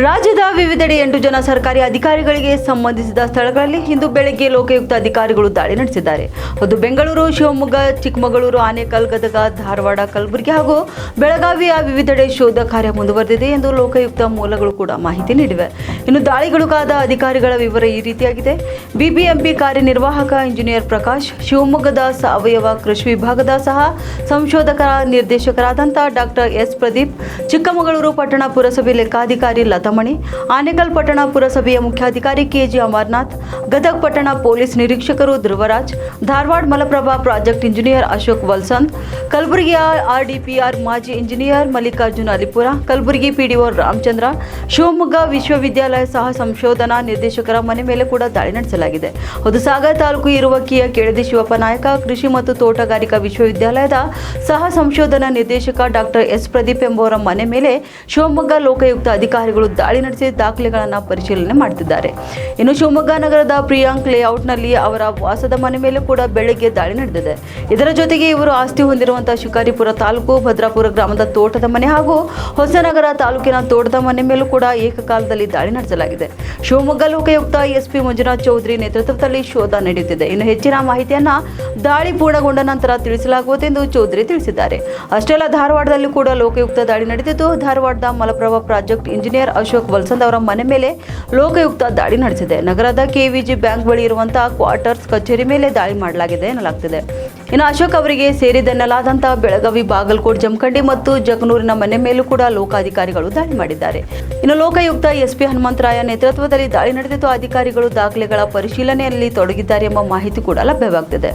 ರಾಜ್ಯದ ವಿವಿಧೆಡೆ 8 ಜನ ಸರ್ಕಾರಿ ಅಧಿಕಾರಿಗಳಿಗೆ ಸಂಬಂಧಿಸಿದ ಸ್ಥಳಗಳಲ್ಲಿ ಇಂದು ಬೆಳಗ್ಗೆ ಲೋಕಾಯುಕ್ತ ಅಧಿಕಾರಿಗಳು ದಾಳಿ ನಡೆಸಿದ್ದಾರೆ. ಅದು ಬೆಂಗಳೂರು, ಶಿವಮೊಗ್ಗ, ಚಿಕ್ಕಮಗಳೂರು, ಆನೇಕಲ್, ಗದಗ, ಧಾರವಾಡ, ಕಲಬುರಗಿ ಹಾಗೂ ಬೆಳಗಾವಿಯ ವಿವಿಧೆಡೆ ಶೋಧ ಕಾರ್ಯ ಮುಂದುವರೆದಿದೆ ಎಂದು ಲೋಕಾಯುಕ್ತ ಮೂಲಗಳು ಕೂಡ ಮಾಹಿತಿ ನೀಡಿವೆ. ಇನ್ನು ದಾಳಿಗೊಳಗಾದ ಅಧಿಕಾರಿಗಳ ವಿವರ ಈ ರೀತಿಯಾಗಿದೆ. ಬಿಬಿಎಂಪಿ ಕಾರ್ಯನಿರ್ವಾಹಕ ಇಂಜಿನಿಯರ್ ಪ್ರಕಾಶ್, ಶಿವಮೊಗ್ಗದ ಸಾವಯವ ಕೃಷಿ ವಿಭಾಗದ ಸಹ ಸಂಶೋಧಕ ನಿರ್ದೇಶಕರಾದಂಥ ಡಾಕ್ಟರ್ ಎಸ್ ಪ್ರದೀಪ್, ಚಿಕ್ಕಮಗಳೂರು ಪಟ್ಟಣ ಪುರಸಭೆ ಲೆಕ್ಕಾಧಿಕಾರಿ ಲತಮಣಿ, ಆನೇಕಲ್ ಪಟ್ಟಣ ಪುರಸಭೆಯ ಮುಖ್ಯಾಧಿಕಾರಿ ಕೆಜಿ ಅಮರನಾಥ್, ಗದಗ ಪಟ್ಟಣ ಪೊಲೀಸ್ ನಿರೀಕ್ಷಕರು ಧ್ರುವರಾಜ್, ಧಾರವಾಡ ಮಲಪ್ರಭಾ ಪ್ರಾಜೆಕ್ಟ್ ಇಂಜಿನಿಯರ್ ಅಶೋಕ್ ವಲ್ಸಂತ್, ಕಲಬುರಗಿಯ ಆರ್ಡಿಪಿಆರ್ ಮಾಜಿ ಇಂಜಿನಿಯರ್ ಮಲ್ಲಿಕಾರ್ಜುನ ಅಲಿಪುರ, ಕಲಬುರಗಿ ಪಿಡಿಒ ರಾಮಚಂದ್ರ, ಶಿವಮೊಗ್ಗ ವಿಶ್ವವಿದ್ಯಾಲಯ ಸಹ ಸಂಶೋಧನಾ ನಿರ್ದೇಶಕರ ಮನೆ ಮೇಲೆ ಕೂಡ ದಾಳಿ ನಡೆಸಲಾಗಿದೆ. ಹೊಸಸಾಗರ ತಾಲೂಕು ಇರುವಕ್ಕಿಯ ಕೆಳದಿ ಶಿವಪ್ಪ ನಾಯಕ ಕೃಷಿ ಮತ್ತು ತೋಟಗಾರಿಕಾ ವಿಶ್ವವಿದ್ಯಾಲಯದ ಸಹ ಸಂಶೋಧನಾ ನಿರ್ದೇಶಕ ಡಾಕ್ಟರ್ ಎಸ್ ಪ್ರದೀಪ್ ಎಂಬುವರ ಮನೆ ಮೇಲೆ ಶಿವಮೊಗ್ಗ ಲೋಕಾಯುಕ್ತ ಅಧಿಕಾರಿಗಳು ದಾಳಿ ನಡೆಸಿ ದಾಖಲೆಗಳನ್ನು ಪರಿಶೀಲನೆ ಮಾಡುತ್ತಿದ್ದಾರೆ. ಇನ್ನು ಶಿವಮೊಗ್ಗ ನಗರದ ಪ್ರಿಯಾಂಕ್ ಲೇಔಟ್ನಲ್ಲಿ ಅವರ ವಾಸದ ಮನೆ ಮೇಲೆ ಕೂಡ ಬೆಳಗ್ಗೆ ದಾಳಿ ನಡೆದಿದೆ. ಇದರ ಜೊತೆಗೆ ಇವರು ಆಸ್ತಿ ಹೊಂದಿರುವಂತಹ ಶಿಕಾರಿಪುರ ತಾಲೂಕು ಭದ್ರಾಪುರ ಗ್ರಾಮದ ತೋಟದ ಮನೆ ಹಾಗೂ ಹೊಸನಗರ ತಾಲೂಕಿನ ತೋಟದ ಮನೆ ಮೇಲೂ ಕೂಡ ಏಕಕಾಲದಲ್ಲಿ ದಾಳಿ ನಡೆಸಲಾಗಿದೆ. ಶಿವಮೊಗ್ಗ ಲೋಕಾಯುಕ್ತ ಎಸ್ಪಿ ಮಂಜುನಾಥ್ ಚೌಧರಿ ನೇತೃತ್ವದಲ್ಲಿ ಶೋಧ ನಡೆಯುತ್ತಿದೆ. ಇನ್ನು ಹೆಚ್ಚಿನ ಮಾಹಿತಿಯನ್ನ ದಾಳಿ ಪೂರ್ಣಗೊಂಡ ನಂತರ ತಿಳಿಸಲಾಗುವುದೆಂದು ಚೌಧರಿ ತಿಳಿಸಿದ್ದಾರೆ. ಅಷ್ಟೇ ಅಲ್ಲ, ಧಾರವಾಡದಲ್ಲಿ ಕೂಡ ಲೋಕಾಯುಕ್ತ ದಾಳಿ ನಡೆದಿದ್ದು, ಧಾರವಾಡದ ಮಲಪ್ರಭಾ ಪ್ರಾಜೆಕ್ಟ್ ಇಂಜಿನಿಯರ್ ಅಶೋಕ್ ವಲ್ಸಂತ್ ಅವರ ಮನೆ ಮೇಲೆ ಲೋಕಾಯುಕ್ತ ದಾಳಿ ನಡೆಸಿದೆ. ನಗರದ ಕೆವಿಜಿ ಬ್ಯಾಂಕ್ ಬಳಿ ಇರುವಂತಹ ಕ್ವಾರ್ಟರ್ಸ್ ಕಚೇರಿ ಮೇಲೆ ದಾಳಿ ಮಾಡಲಾಗಿದೆ ಎನ್ನಲಾಗ್ತಿದೆ. ಇನ್ನು ಅಶೋಕ್ ಅವರಿಗೆ ಸೇರಿದೆನ್ನಲಾದಂತಹ ಬೆಳಗಾವಿ, ಬಾಗಲಕೋಟ್, ಜಮಖಂಡಿ ಮತ್ತು ಜಗನೂರಿನ ಮನೆ ಮೇಲೂ ಕೂಡ ಲೋಕಾಧಿಕಾರಿಗಳು ದಾಳಿ ಮಾಡಿದ್ದಾರೆ. ಇನ್ನು ಲೋಕಾಯುಕ್ತ ಎಸ್ಪಿ ಹನುಮಂತರಾಯ ನೇತೃತ್ವದಲ್ಲಿ ದಾಳಿ ನಡೆದಿದ್ದು, ಅಧಿಕಾರಿಗಳು ದಾಖಲೆಗಳ ಪರಿಶೀಲನೆಯಲ್ಲಿ ತೊಡಗಿದ್ದಾರೆ ಎಂಬ ಮಾಹಿತಿ ಕೂಡ ಲಭ್ಯವಾಗ್ತಿದೆ.